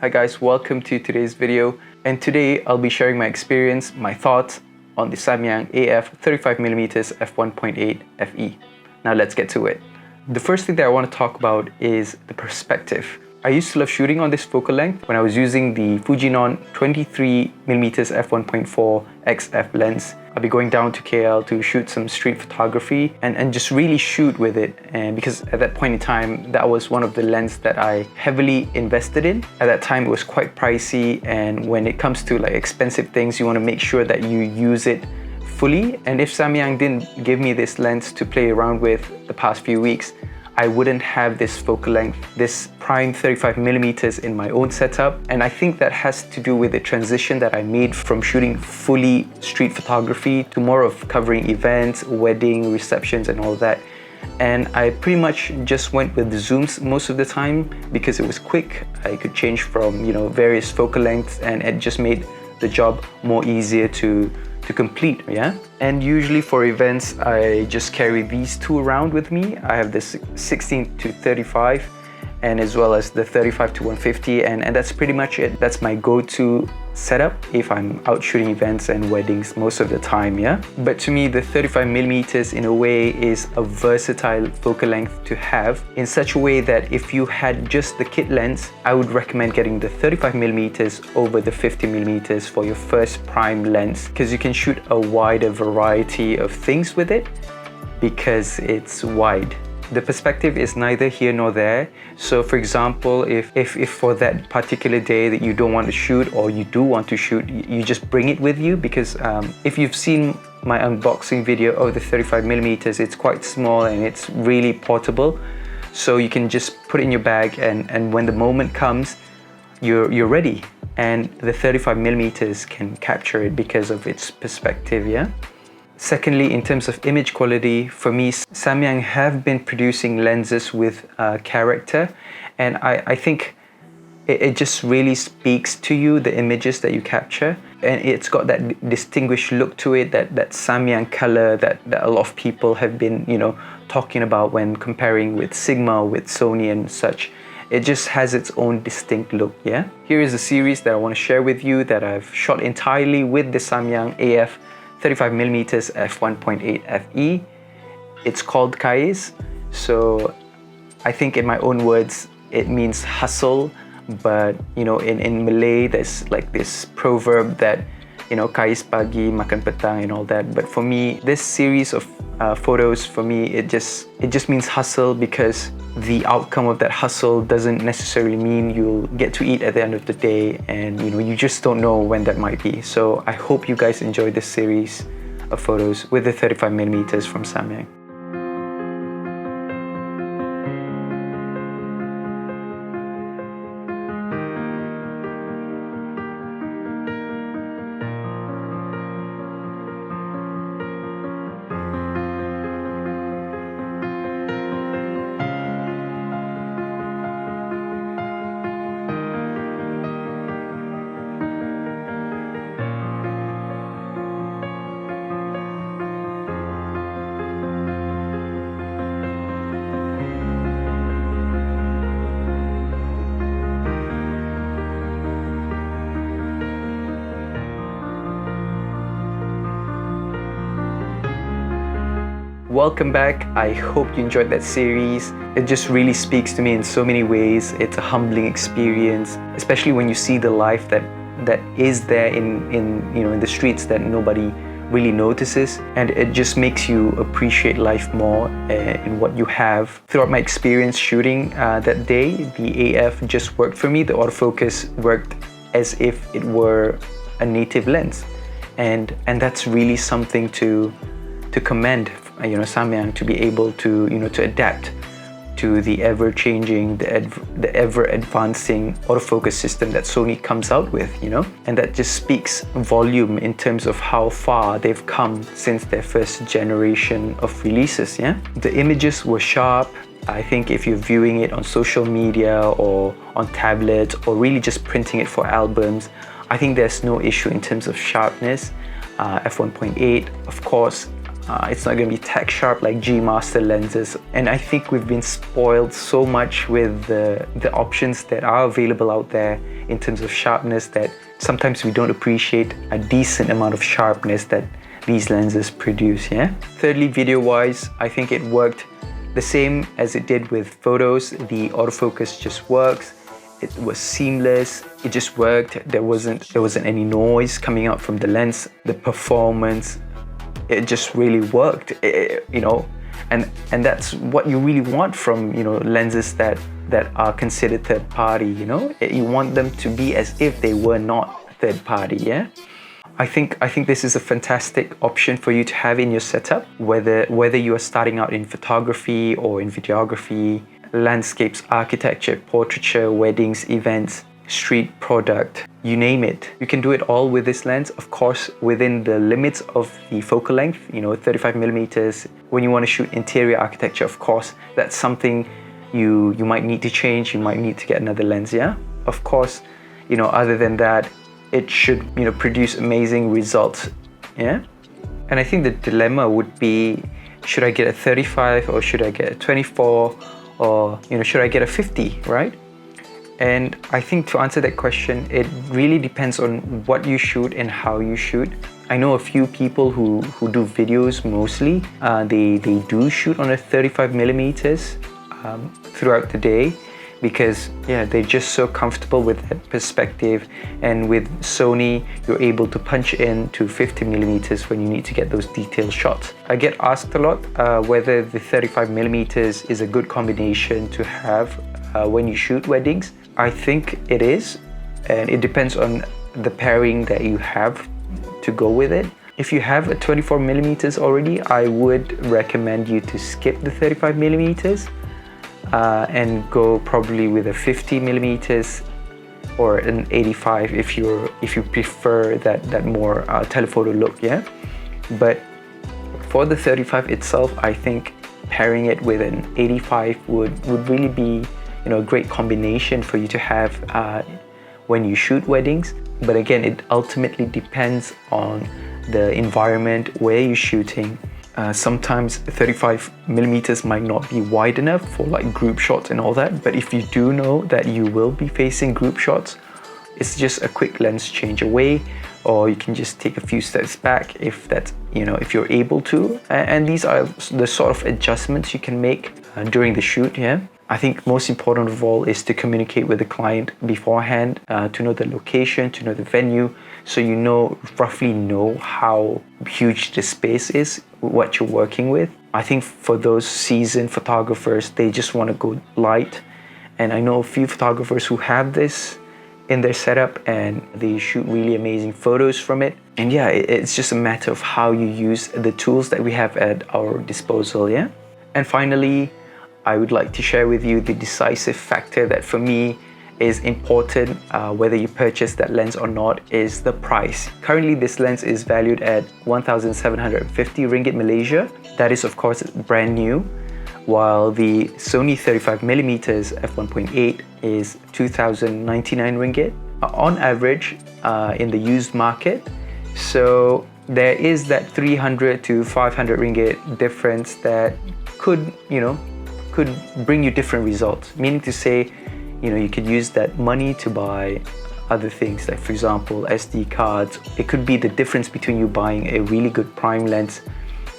Hi guys, welcome to today's video, and today I'll be sharing my experience, my thoughts on the Samyang AF 35mm F1.8 FE. Now let's get to it. The first thing that I want to talk about is the perspective. I used to love shooting on this focal length when I was using the Fujinon 23mm F1.4 XF lens. I'll be going down to KL to shoot some street photography and just really shoot with it, and because at that point in time that was one of the lenses that I heavily invested in. At that time it was quite pricey, and when it comes to like expensive things you want to make sure that you use it fully, and if Samyang didn't give me this lens to play around with the past few weeks, I wouldn't have this focal length, this prime 35mm in my own setup. And I think that has to do with the transition that I made from shooting fully street photography to more of covering events, wedding, receptions and all that. And I pretty much just went with the zooms most of the time because it was quick. I could change from, various focal lengths, and it just made the job more easier to complete, yeah? And usually for events, I just carry these two around with me. I have this 16 to 35 and as well as the 35 to 150, and that's pretty much it. That's my go-to setup if I'm out shooting events and weddings most of the time, yeah? But to me, the 35mm in a way is a versatile focal length to have, in such a way that if you had just the kit lens, I would recommend getting the 35mm over the 50mm for your first prime lens, because you can shoot a wider variety of things with it because it's wide. The perspective is neither here nor there. So for example, if for that particular day that you don't want to shoot, or you do want to shoot, you just bring it with you, because if you've seen my unboxing video of the 35mm, it's quite small and it's really portable. So you can just put it in your bag, and when the moment comes, you're ready. And the 35mm can capture it because of its perspective, yeah? Secondly, in terms of image quality, for me, Samyang have been producing lenses with character, and I think it just really speaks to you, the images that you capture, and it's got that distinguished look to it, that Samyang color that a lot of people have been, talking about when comparing with Sigma, with Sony and such. It just has its own distinct look, yeah? Here is a series that I want to share with you that I've shot entirely with the Samyang AF 35mm F1.8 FE. It's called Kais. So I think in my own words, it means hustle. But in Malay, there's like this proverb that, kais pagi, makan petang and all that. But for me, this series of photos, for me, it just means hustle, because the outcome of that hustle doesn't necessarily mean you'll get to eat at the end of the day, and you just don't know when that might be. So I hope you guys enjoy this series of photos with the 35mm from Samyang. Welcome back. I hope you enjoyed that series. It just really speaks to me in so many ways. It's a humbling experience, especially when you see the life that is there in the streets that nobody really notices, and it just makes you appreciate life more in what you have. Throughout my experience shooting that day, the AF just worked for me. The autofocus worked as if it were a native lens, and that's really something to commend Samyang, to be able to to adapt to the ever-changing, the ever-advancing autofocus system that Sony comes out with, and that just speaks volume in terms of how far they've come since their first generation of releases, yeah? The images were sharp. I think if you're viewing it on social media or on tablets or really just printing it for albums, I think there's no issue in terms of sharpness. F1.8, of course, It's not going to be tech sharp like G Master lenses. And I think we've been spoiled so much with the options that are available out there in terms of sharpness that sometimes we don't appreciate a decent amount of sharpness that these lenses produce, yeah? Thirdly, video-wise, I think it worked the same as it did with photos. The autofocus just works. It was seamless. It just worked. There wasn't any noise coming out from the lens. The performance, it just really worked, you know, and that's what you really want from, you know, lenses that are considered third party, you know. You want them to be as if they were not third party, yeah. I think this is a fantastic option for you to have in your setup, whether you are starting out in photography or in videography, landscapes, architecture, portraiture, weddings, events, street product, you name it. You can do it all with this lens, of course, within the limits of the focal length, you know, 35mm. When you want to shoot interior architecture, of course, that's something you might need to change. You might need to get another lens, yeah? Of course, you know, other than that, it should, you know, produce amazing results, yeah? And I think the dilemma would be, should I get a 35 or should I get a 24? Or, you know, should I get a 50, right? And I think to answer that question, it really depends on what you shoot and how you shoot. I know a few people who do videos mostly. They do shoot on a 35mm throughout the day because, yeah, they're just so comfortable with that perspective. And with Sony, you're able to punch in to 50mm when you need to get those detailed shots. I get asked a lot whether the 35mm is a good combination to have when you shoot weddings. I think it is, and it depends on the pairing that you have to go with it. If you have a 24mm already, I would recommend you to skip the 35mm and go probably with a 50mm or an 85 if you prefer that more telephoto look, yeah. But for the 35 itself, I think pairing it with an 85 would really be, you know, a great combination for you to have when you shoot weddings. But again, it ultimately depends on the environment where you're shooting. Sometimes 35mm might not be wide enough for like group shots and all that, but if you do know that you will be facing group shots, it's just a quick lens change away, or you can just take a few steps back if that's, you know, if you're able to. And these are the sort of adjustments you can make during the shoot, yeah. I think most important of all is to communicate with the client beforehand, to know the location, to know the venue, so you roughly know how huge the space is, what you're working with. I think for those seasoned photographers, they just want to go light. And I know a few photographers who have this in their setup and they shoot really amazing photos from it. And yeah, it's just a matter of how you use the tools that we have at our disposal, yeah? And finally, I would like to share with you the decisive factor that for me is important whether you purchase that lens or not is the price. Currently, this lens is valued at 1,750 ringgit Malaysia. That is, of course, brand new, while the Sony 35mm f1.8 is 2,099 ringgit on average in the used market. So there is that 300 to 500 ringgit difference that could bring you different results. Meaning to say, you could use that money to buy other things, like for example SD cards. It could be the difference between you buying a really good prime lens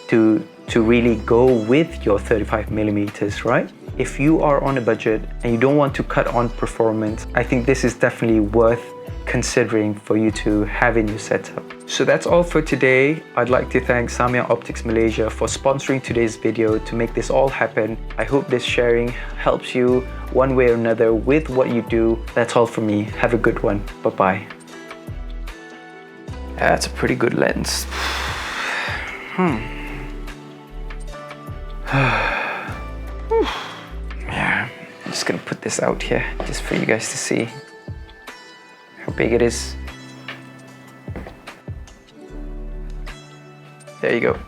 to really go with your 35mm, right? If you are on a budget and you don't want to cut on performance, I think this is definitely worth considering for you to have in your setup. So that's all for today. I'd like to thank Samyang Optics Malaysia for sponsoring today's video to make this all happen. I hope this sharing helps you one way or another with what you do. That's all for me. Have a good one. Bye-bye. That's a pretty good lens. Yeah, I'm just gonna put this out here just for you guys to see how big it is. There you go.